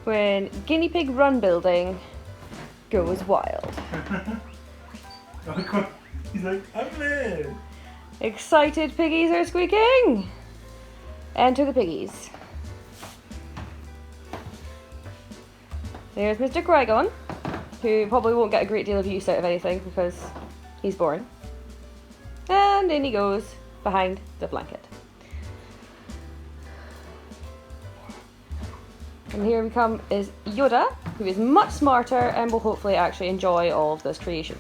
when guinea pig run building goes wild. He's like, I'm there. Excited piggies are squeaking. Enter the piggies. There's Mr. Qui-Gon, who probably won't get a great deal of use out of anything because he's boring. And in he goes behind the blanket. And here we come is Yoda, who is much smarter and will hopefully actually enjoy all of this creation.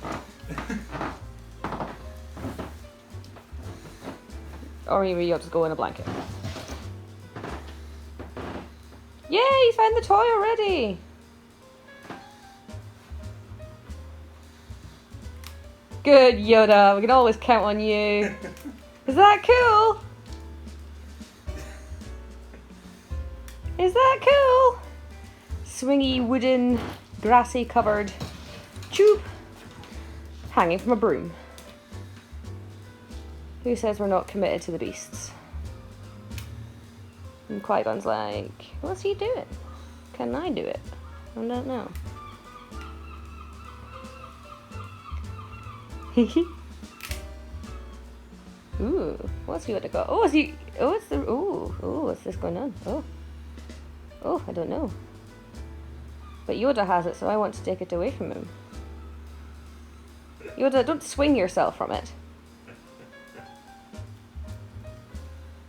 Or maybe Yoda's go in a blanket. Yay, he's found the toy already! Good, Yoda. We can always count on you. Is that cool? Is that cool? Swingy, wooden, grassy covered tube hanging from a broom. Who says we're not committed to the beasts? And Qui-Gon's like, what's he doing? Can I do it? I don't know. Ooh, what's Yoda got? Oh, is he? Oh, it's the. What's this going on? Oh, I don't know. But Yoda has it, so I want to take it away from him. Yoda, don't swing yourself from it.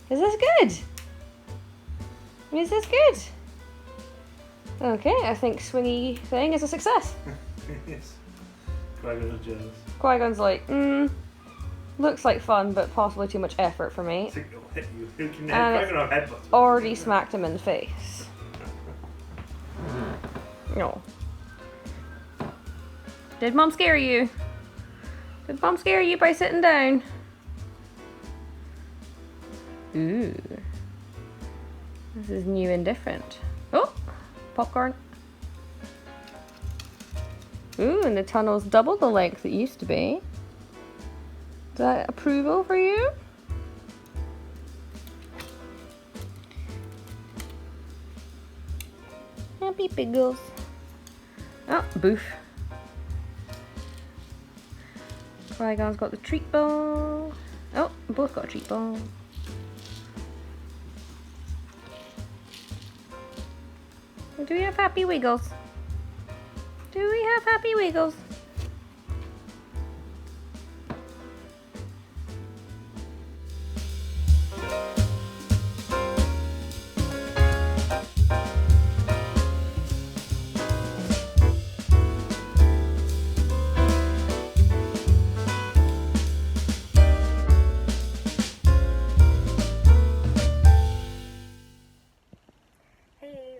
Is this good? Is this good? Okay, I think swingy thing is a success. Yes. Qui-Gon's jealous. Qui-Gon's like, looks like fun, but possibly too much effort for me. It'll hit you. And it's already smacked him in the face. No. Did Mom scare you? Did Mom scare you by sitting down? Ooh. This is new and different. Oh! Popcorn. Ooh, and the tunnel's double the length it used to be. Is that approval for you? Happy Piggles. Oh, boof. Qui-Gon's got the treat ball. Oh, both got a treat ball. Do we have Happy Wiggles? Do we have Happy Wiggles?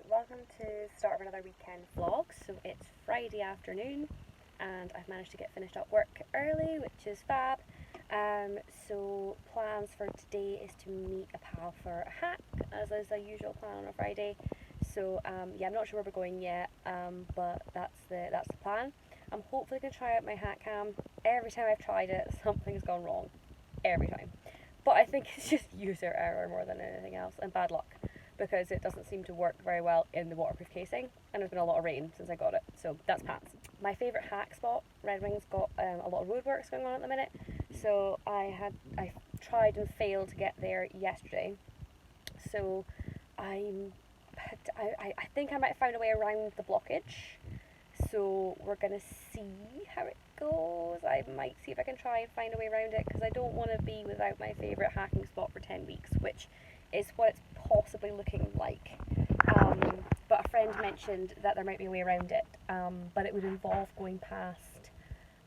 Welcome to the start of another weekend vlog. So it's Friday afternoon and I've managed to get finished up work early, which is fab. So plans for today is to meet a pal for a hack, as is a usual plan on a Friday. So yeah, I'm not sure where we're going yet, but that's the plan. I'm hopefully going to try out my hack cam. Every time I've tried it, something has gone wrong. Every time. But I think it's just user error more than anything else, and bad luck, because it doesn't seem to work very well in the waterproof casing, and there's been a lot of rain since I got it, so that's pants. My favourite hack spot, Red Wing's got a lot of roadworks going on at the minute, so I tried and failed to get there yesterday, so I think I might have found a way around the blockage, so we're going to see how it goes. I might see if I can try and find a way around it, because I don't want to be without my favourite hacking spot for 10 weeks, which is what it's possibly looking like. But a friend mentioned that there might be a way around it, but it would involve going past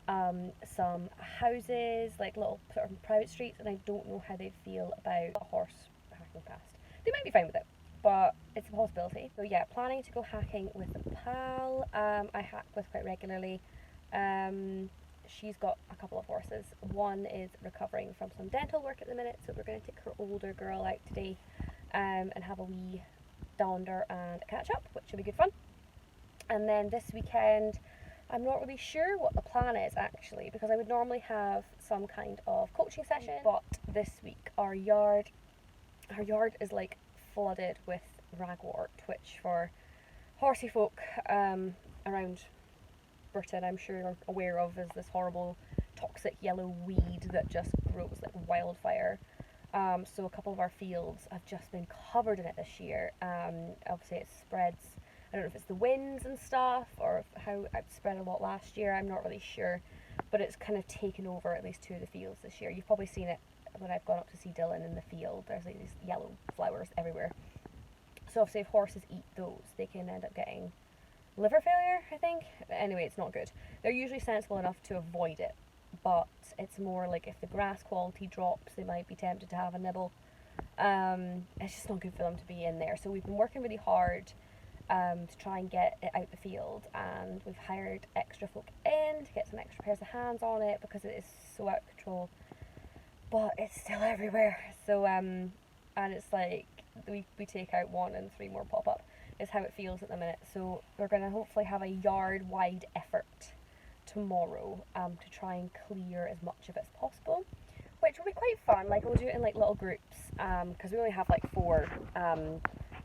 some houses, like little sort of private streets, and I don't know how they'd feel about a horse hacking past. They might be fine with it, but it's a possibility. So yeah, planning to go hacking with a pal I hack with quite regularly. She's got a couple of horses. One is recovering from some dental work at the minute, so we're going to take her older girl out today and have a wee dander and a catch up, which will be good fun. And then this weekend, I'm not really sure what the plan is actually, because I would normally have some kind of coaching session, but this week our yard is like flooded with ragwort, which for horsey folk around Britain, I'm sure you're aware of, is this horrible toxic yellow weed that just grows like wildfire. So a couple of our fields have just been covered in it this year. Obviously it spreads, I don't know if it's the winds and stuff or how it spread a lot last year, I'm not really sure, but it's kind of taken over at least 2 of the fields this year. You've probably seen it when I've gone up to see Dylan in the field. There's like these yellow flowers everywhere. So obviously if horses eat those, they can end up getting liver failure, I think. Anyway, it's not good. They're usually sensible enough to avoid it, but it's more like if the grass quality drops, they might be tempted to have a nibble. It's just not good for them to be in there. So we've been working really hard to try and get it out the field, and we've hired extra folk in to get some extra pairs of hands on it because it is so out of control. But it's still everywhere. So and it's like we take out 1 and 3 more pop up. Is how it feels at the minute. So we're going to hopefully have a yard wide effort tomorrow to try and clear as much of it as possible, which will be quite fun. Like we'll do it in like little groups because we only have like 4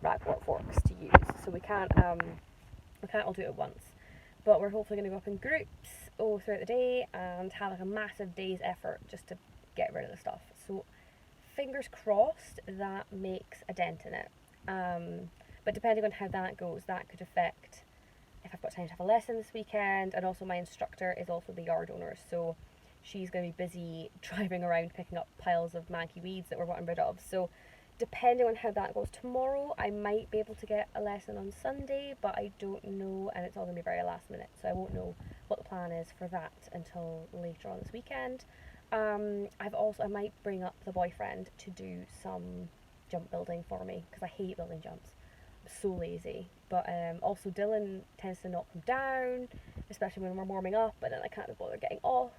ragwort forks to use, so we can't all do it at once, but we're hopefully going to go up in groups all throughout the day and have like a massive day's effort just to get rid of the stuff. So fingers crossed that makes a dent in it. But depending on how that goes, that could affect if I've got time to have a lesson this weekend. And also my instructor is also the yard owner, so she's going to be busy driving around picking up piles of manky weeds that we're wanting rid of. So depending on how that goes tomorrow, I might be able to get a lesson on Sunday, but I don't know, and it's all going to be very last minute, so I won't know what the plan is for that until later on this weekend. I might bring up the boyfriend to do some jump building for me because I hate building jumps. So lazy, but also Dylan tends to knock them down, especially when we're warming up, and then I can't be bothered getting off.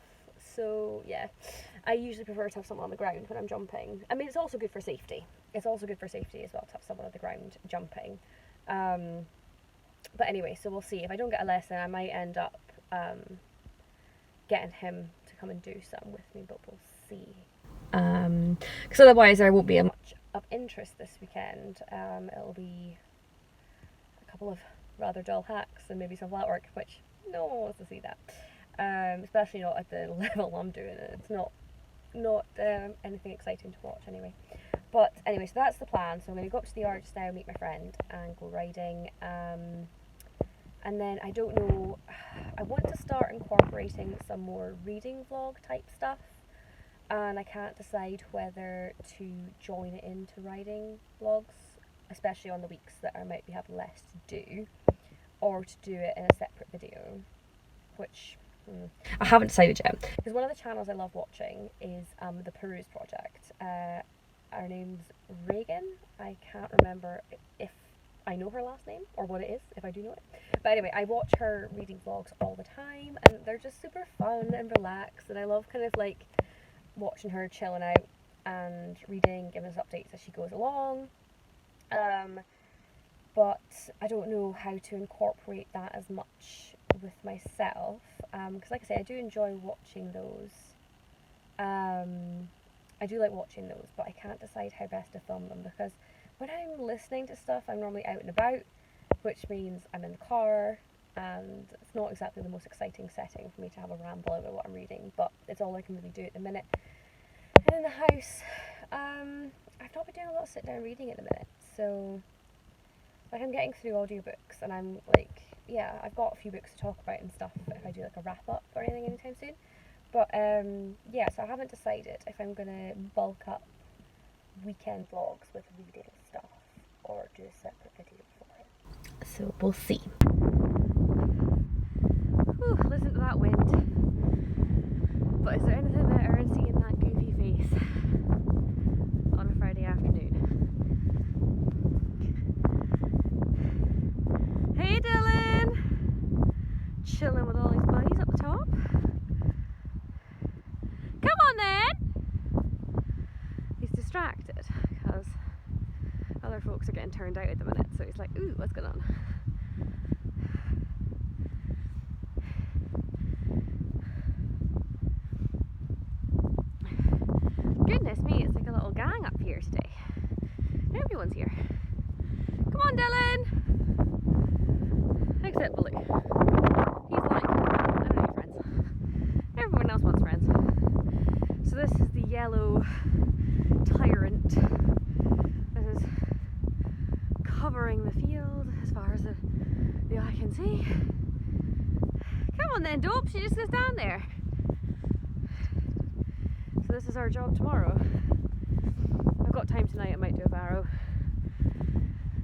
So yeah, I usually prefer to have someone on the ground when I'm jumping. I mean, it's also good for safety. It's also good for safety as well to have someone on the ground jumping. But anyway, so we'll see. If I don't get a lesson, I might end up getting him to come and do some with me, but we'll see. Because otherwise there won't be much of interest this weekend. It'll be a couple of rather dull hacks and maybe some flat work, which no one wants to see that. Especially not at the level I'm doing it. It's not anything exciting to watch anyway. But anyway, so that's the plan. So I'm going to go up to the yard just now, meet my friend, and go riding. And then I don't know, I want to start incorporating some more reading vlog type stuff. And I can't decide whether to join it into riding vlogs, especially on the weeks that I might be having less to do, or to do it in a separate video, which I haven't decided yet. Because one of the channels I love watching is the Ponies project. Her name's Reagan. I can't remember if I know her last name or what it is, if I do know it. But anyway, I watch her reading vlogs all the time, and they're just super fun and relaxed, and I love kind of like watching her chilling out and reading, giving us updates as she goes along. But I don't know how to incorporate that as much with myself, because like I say, I do enjoy watching those. I do like watching those, but I can't decide how best to film them, because when I'm listening to stuff, I'm normally out and about, which means I'm in the car, and it's not exactly the most exciting setting for me to have a ramble about what I'm reading, but it's all I can really do at the minute. And in the house, I've not been doing a lot of sit down reading at the minute, so like I'm getting through audiobooks, and I'm like, yeah, I've got a few books to talk about and stuff if I do like a wrap up or anything anytime soon. But yeah, so I haven't decided if I'm gonna bulk up weekend vlogs with reading stuff or do a separate video for it. So we'll see. Whew, listen to that wind. But is there anything better than seeing that goofy face on a Friday afternoon? Hey Dylan! Chilling with all his buddies up the top. Come on then! He's distracted because other folks are getting turned out at the minute, so he's like, ooh, what's going on? Goodness me, it's like a little gang up here today. Everyone's here. Come on, Dylan! covering the field as far as the eye can see. Come on then, dope, she just goes down there. So this is our job tomorrow. I've got time tonight, I might do a barrow.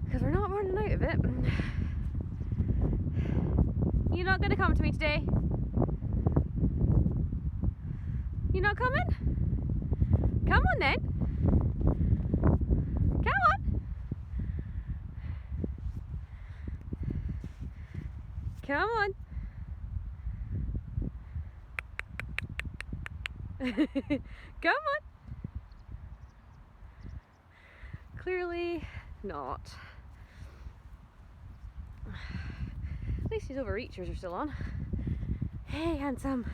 Because we're not running out of it. You're not going to come to me today? You're not coming? Come on then. Come on. Come on. Come on. Clearly not. At least these overreachers are still on. Hey, handsome.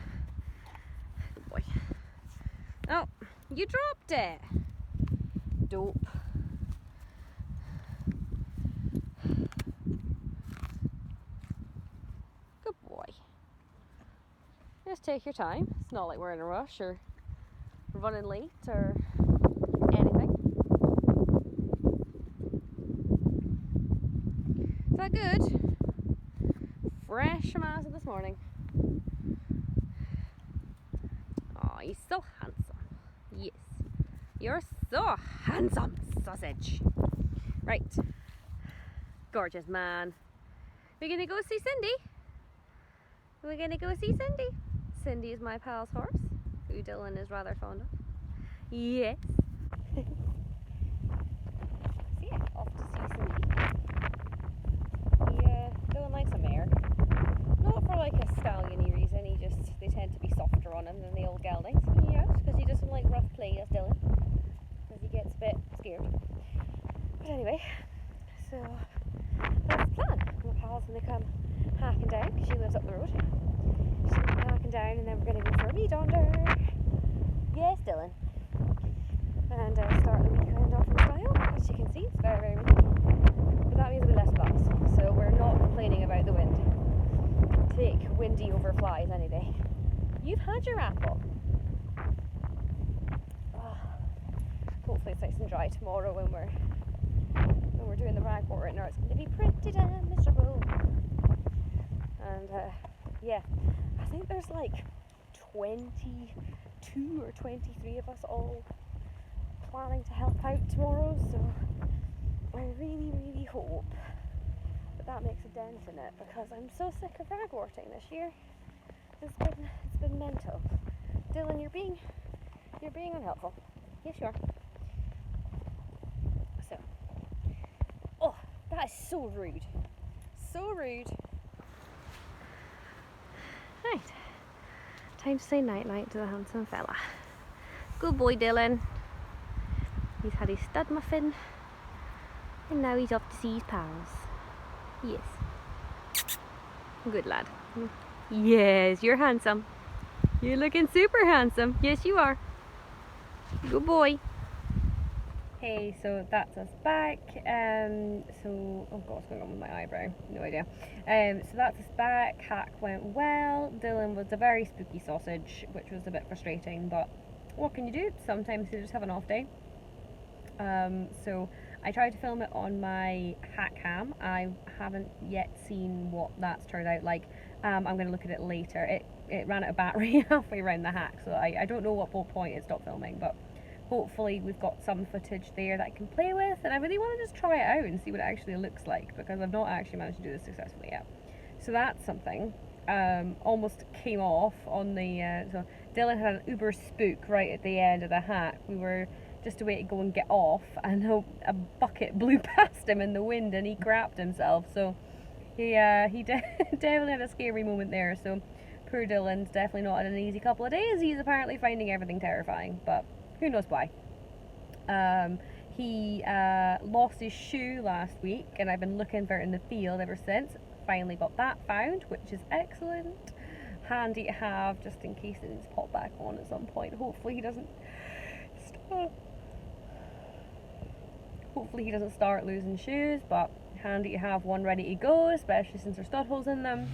Good boy. Oh, you dropped it. Dope. Good boy. Just take your time. It's not like we're in a rush or running late or anything. Is that good? Fresh from acid this morning. Oh, he's so handsome. Yes. You're so handsome, sausage. Right. Gorgeous man. We're gonna go see Cindy. We're gonna go see Cindy. Cindy is my pal's horse, who Dylan is rather fond of. Yes. See ya. Off to see Cindy. Dylan likes a mare. Not for like a stallion-y reason, they tend to be softer on him than the old geldings. Yes, because he doesn't like rough play, does Dylan. Because he gets a bit scared. But anyway, so that's the plan. My pal's gonna come hacking down, because she lives up the road. She's gonna come hacking down and then we're gonna go for a wee donder. Yes, Dylan. And start the weekend off in style. As you can see, it's very, very windy. But that means a bit less flies. So we're not complaining about the wind. Take windy over flies any day. You've had your apple. Oh, hopefully it's nice and dry tomorrow when we're doing the ragwater, or it's going to be pretty damn miserable. And yeah, I think there's like 22 or 23 of us all planning to help out tomorrow, so I really, really hope that makes a dent in it, because I'm so sick of ragwarting this year. It's been mental. Dylan, you're being unhelpful. Yes, you are. So, oh, that is so rude. So rude. Right, time to say night night to the handsome fella. Good boy, Dylan. He's had his stud muffin, and now he's off to see his pals. Yes. Good lad. Yes, you're handsome. You're looking super handsome. Yes, you are. Good boy. Hey, so that's us back. Oh god, what's going on with my eyebrow? No idea. So that's us back. Hack went well. Dylan was a very spooky sausage, which was a bit frustrating, but what can you do? Sometimes you just have an off day. So I tried to film it on my hack cam. I haven't yet seen what that's turned out like. I'm going to look at it later. It ran out of battery halfway around the hack, so I don't know what point it stopped filming, but hopefully we've got some footage there that I can play with, and I really want to just try it out and see what it actually looks like, because I've not actually managed to do this successfully yet. So that's something. Almost came off on the... so Dylan had an uber spook right at the end of the hack. We were just a way to go and get off, and a bucket blew past him in the wind and he crapped himself, so he definitely had a scary moment there. So poor Dylan's definitely not had an easy couple of days. He's apparently finding everything terrifying, but who knows why. He lost his shoe last week, and I've been looking for it in the field ever since. Finally got that found, which is excellent. Handy to have just in case it needs to pop back on at some point. Hopefully he doesn't start losing shoes, but handy to have one ready to go, especially since there's stud holes in them.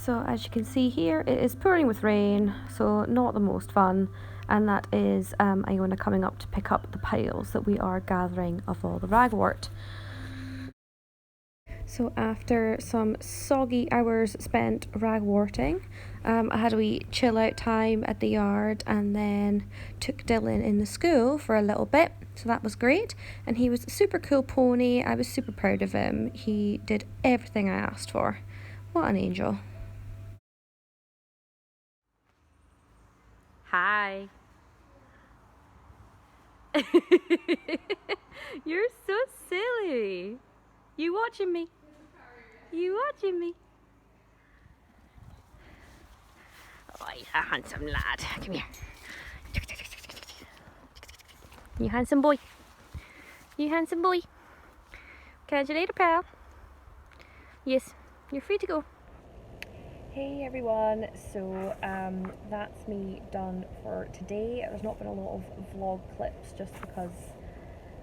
So as you can see here, it is pouring with rain, so not the most fun. And that is Iona coming up to pick up the piles that we are gathering of all the ragwort. So after some soggy hours spent ragworting, I had a wee chill out time at the yard and then took Dylan in the school for a little bit. So that was great. And he was a super cool pony. I was super proud of him. He did everything I asked for. What an angel. Hi. You're so silly. You watching me? You watching me? Oh, he's a handsome lad. Come here. You handsome boy. You handsome boy. Catch you later, pal. Yes, you're free to go. Hey everyone, so that's me done for today. There's not been a lot of vlog clips just because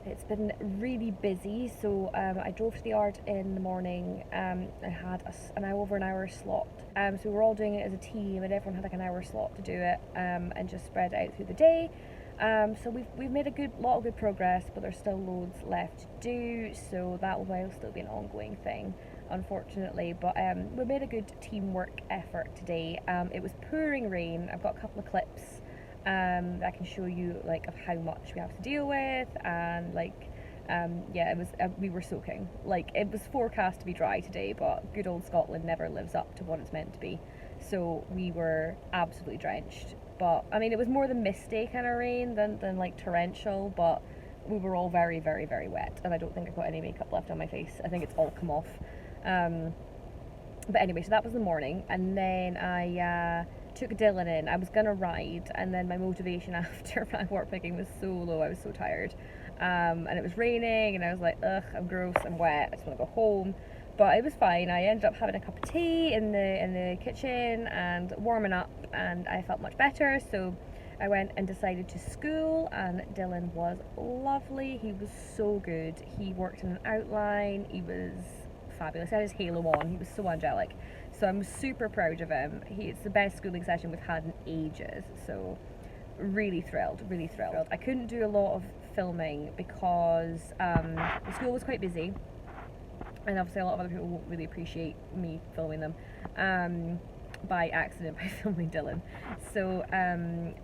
it's been really busy. So I drove to the yard in the morning. I had over an hour slot. So we were all doing it as a team and everyone had like an hour slot to do it and just spread it out through the day. So we've made a lot of good progress, but there's still loads left to do, so that will still be an ongoing thing, unfortunately. But we made a good teamwork effort today. It was pouring rain. I've got a couple of clips that I can show you like of how much we have to deal with, and like yeah, it was we were soaking. Like, it was forecast to be dry today, but good old Scotland never lives up to what it's meant to be, so we were absolutely drenched. But I mean, it was more the misty kind of rain than like torrential, but we were all very, very, very wet, and I don't think I've got any makeup left on my face. I think it's all come off. But anyway, so that was the morning, and then I took Dylan in. I was gonna ride, and then my motivation after ragwort picking was so low. I was so tired, and it was raining, and I was like, ugh, I'm gross, I'm wet, I just want to go home. But it was fine. I ended up having a cup of tea in the kitchen and warming up, and I felt much better. So I went and decided to school, and Dylan was lovely. He was so good. He worked in an outline. He was fabulous. He had his halo on. He was so angelic. So I'm super proud of him. It's the best schooling session we've had in ages. So really thrilled, really thrilled. I couldn't do a lot of filming because the school was quite busy. And obviously a lot of other people won't really appreciate me filming them by accident by filming Dylan. So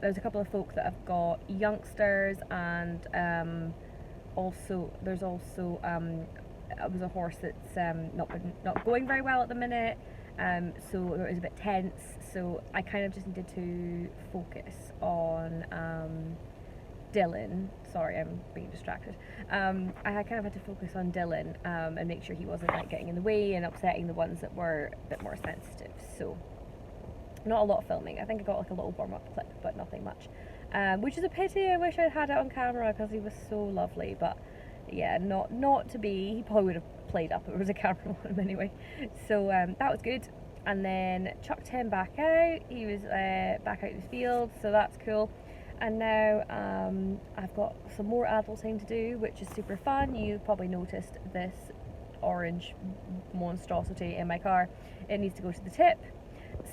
there's a couple of folk that have got youngsters, and there's also it was a horse that's not going very well at the minute, so it was a bit tense. So I kind of just needed to focus on Dylan. Sorry, I'm being distracted. I kind of had to focus on Dylan and make sure he wasn't like getting in the way and upsetting the ones that were a bit more sensitive. So not a lot of filming. I think I got like a little warm-up clip, but nothing much, which is a pity. I wish I'd had it on camera because he was so lovely, but yeah, not to be. He probably would have played up if there was a camera on him anyway. So that was good. And then chucked him back out. He was back out in the field, so that's cool. And now I've got some more adulting to do, which is super fun. You probably noticed this orange monstrosity in my car. It needs to go to the tip.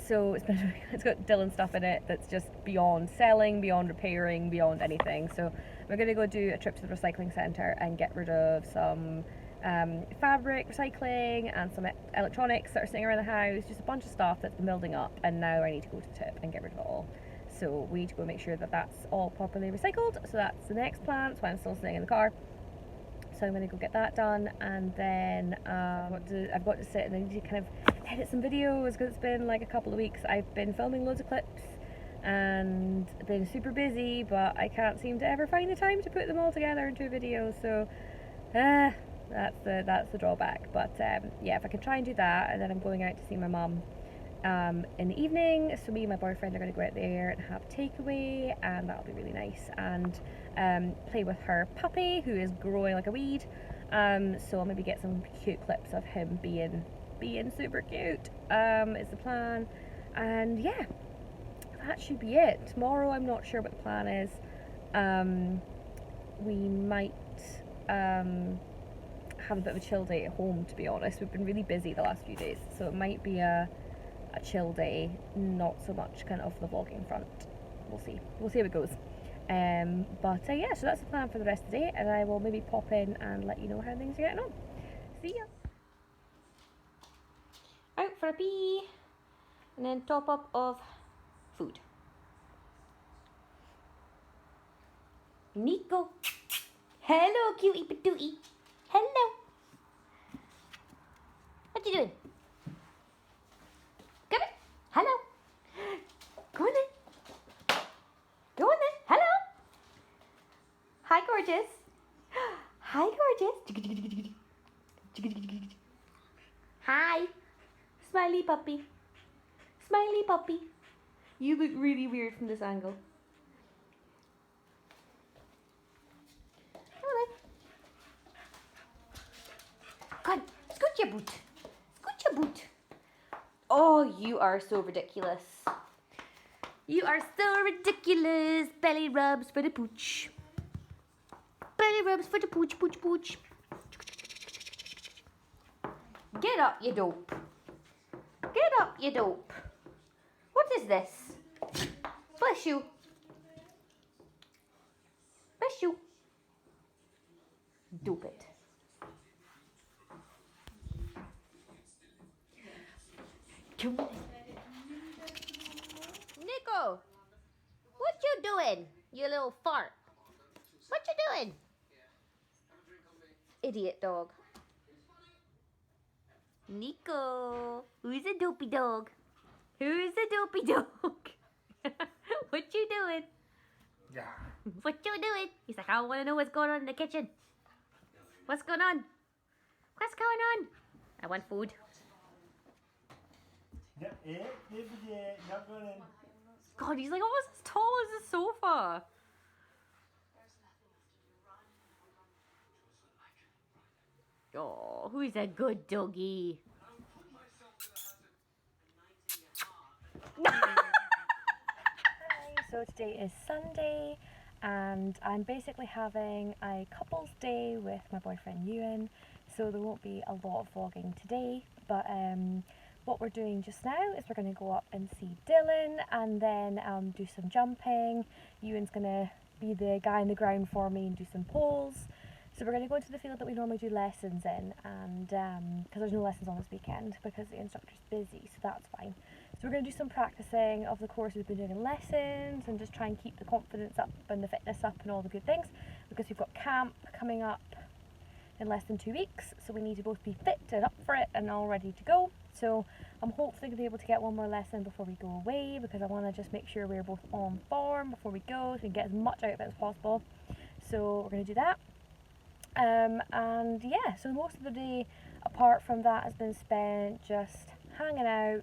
So it's got Dylan stuff in it that's just beyond selling, beyond repairing, beyond anything. So we're going to go do a trip to the recycling centre and get rid of some fabric recycling and some electronics that are sitting around the house. Just a bunch of stuff that's been building up, and now I need to go to the tip and get rid of it all. So we need to go make sure that that's all properly recycled. So that's the next plan. That's why I'm still sitting in the car. So I'm going to go get that done, and then I've got to sit and I need to kind of edit some videos because it's been like a couple of weeks. I've been filming loads of clips and been super busy, but I can't seem to ever find the time to put them all together into a video. So that's the drawback. But yeah, if I can try and do that, and then I'm going out to see my mum in the evening. So me and my boyfriend are going to go out there and have takeaway, and that'll be really nice, and play with her puppy who is growing like a weed. So I'll maybe get some cute clips of him being super cute is the plan. And yeah, that should be it. Tomorrow I'm not sure what the plan is. We might have a bit of a chill day at home, to be honest. We've been really busy the last few days, so it might be a a chill day, not so much kind of the vlogging front. We'll see how it goes. But yeah, so that's the plan for the rest of the day, and I will maybe pop in and let you know how things are getting on. See ya! Out for a pee, and then top up of food. Nico! Hello, cutie patootie! Hello! What you doing? Come in! Hello! Go on then! Go on then! Hello! Hi, gorgeous! Hi, gorgeous! Hi! Smiley puppy! Smiley puppy! You look really weird from this angle. God, scoot your boot. Scoot your boot. Oh, you are so ridiculous. You are so ridiculous. Belly rubs for the pooch. Belly rubs for the pooch, pooch, pooch. Get up, you dope. Get up, you dope. What is this? Bless you. Bless you. Dope it. Come on. Nico! What you doing, you little fart? What you doing? Idiot dog. Nico! Who's a dopey dog? Who's a dopey dog? What you doing? Yeah. What you doing? He's like, I want to know what's going on in the kitchen. What's going on? What's going on? I want food. Yeah, not going in. God, he's like almost as tall as the sofa. Oh, who's a good doggy? Hi, so today is Sunday and I'm basically having a couple's day with my boyfriend Ewan, so there won't be a lot of vlogging today, but what we're doing just now is we're going to go up and see Dylan and then do some jumping. Ewan's going to be the guy on the ground for me and do some poles. So we're going to go into the field that we normally do lessons in, and because there's no lessons on this weekend because the instructor's busy, so that's fine. So we're going to do some practicing of the course we've been doing in lessons and just try and keep the confidence up and the fitness up and all the good things, because we've got camp coming up in less than 2 weeks, so we need to both be fit and up for it and all ready to go. So I'm hopefully going to be able to get one more lesson before we go away, because I want to just make sure we're both on form before we go so we can get as much out of it as possible. So we're going to do that. And yeah, so most of the day apart from that has been spent just hanging out.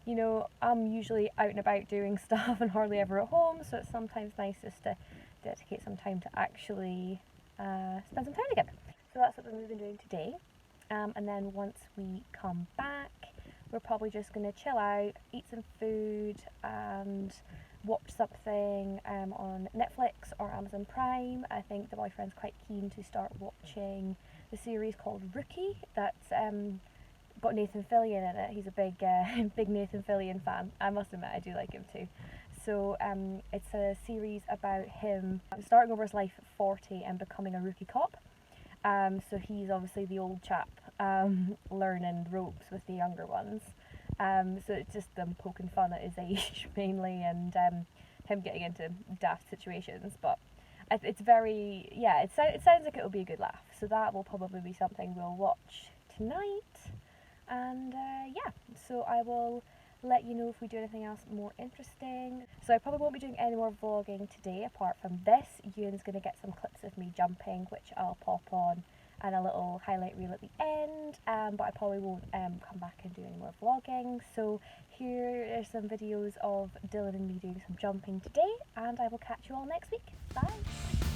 You know, I'm usually out and about doing stuff and hardly ever at home, so it's sometimes nice just to dedicate some time to actually spend some time together. So that's what we've been doing today. And then once we come back, we're probably just going to chill out, eat some food and watch something on Netflix or Amazon Prime. I think the boyfriend's quite keen to start watching the series called Rookie that's got Nathan Fillion in it. He's a big big Nathan Fillion fan. I must admit I do like him too. So it's a series about him starting over his life at 40 and becoming a rookie cop. So he's obviously the old chap learning the ropes with the younger ones. So it's just them poking fun at his age mainly, and him getting into daft situations. But it's very, yeah, it sounds like it'll be a good laugh. So that will probably be something we'll watch tonight. And yeah, so I will let you know if we do anything else more interesting. So I probably won't be doing any more vlogging today apart from this. Ewan's going to get some clips of me jumping, which I'll pop on, and a little highlight reel at the end, but I probably won't come back and do any more vlogging. So here are some videos of Dylan and me doing some jumping today, and I will catch you all next week. Bye!